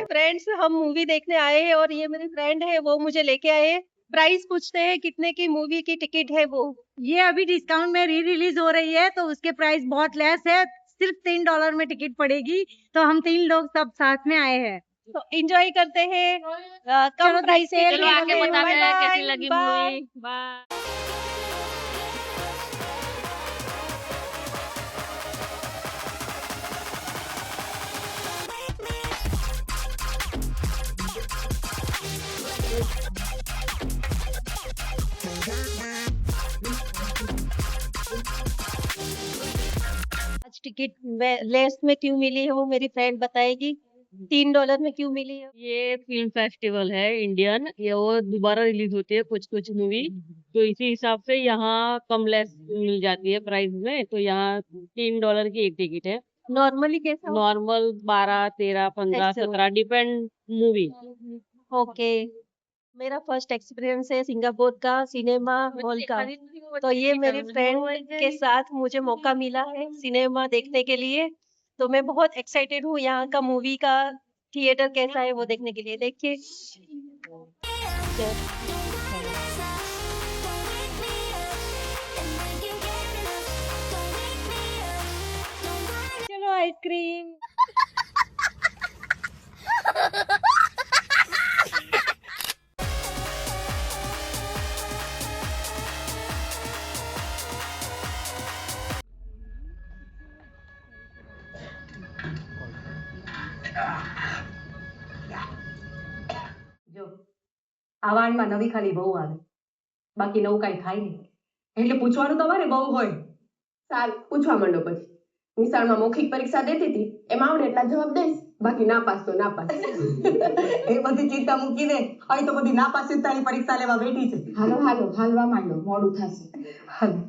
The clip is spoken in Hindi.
फ्रेंड्स हम मूवी देखने आए हैं और ये मेरी फ्रेंड है वो मुझे लेके आए हैं। प्राइस पूछते हैं कितने की मूवी की टिकट है वो। ये अभी डिस्काउंट में रिलीज हो रही है तो उसके प्राइस बहुत लेस है, सिर्फ $3 में टिकट पड़ेगी। तो हम 3 लोग सब साथ में आए हैं तो एंजॉय करते हैं कम प्राइस की चलो आके टिकट बताते हैं कैसी लगी मूवी। बाय। आज टिकट लेस में क्यों मिली है वो मेरी फ्रेंड बताएगी। $3 में क्यों मिली है। ये फिल्म फेस्टिवल है इंडियन, ये वो दोबारा रिलीज होती है कुछ कुछ मूवी, तो इसी हिसाब से यहाँ कम लेस मिल जाती है प्राइस में। तो यहाँ $3 की एक टिकट है। नॉर्मली कैसा नॉर्मल 12, 13, 15, ऐसे 17 डिपेंड मूवी। ओके। मेरा फर्स्ट एक्सपीरियंस है सिंगापुर का सिनेमा हॉल का। तो ये मेरी फ्रेंड के साथ मुझे मौका मिला है सिनेमा देखने के लिए। तो मैं बहुत एक्साइटेड हूँ यहाँ का मूवी का थिएटर कैसा है वो देखने के लिए। देखिए चलो आइसक्रीम। જો આ વાનમાં નવી ખાલી બહુ આવે, બાકી નવું કાંઈ થાય નહીં. એટલે પૂછવાનું તમારે બહુ હોય. સારું, પૂછવા માંડો પછી. નિશાળમાં મૌખિક પરીક્ષા દેતી હતી, એમાં આવડે એટલા જવાબ દઈશ, બાકી નાપાસ તો નાપાસ. એ બધી ચિંતા મૂકી દે, અહીં તો બધી નાપાસીતાની પરીક્ષા લેવા બેઠી છે. હાલો હાલો, હાલવા માંડો, મોડું થશે. હાલો.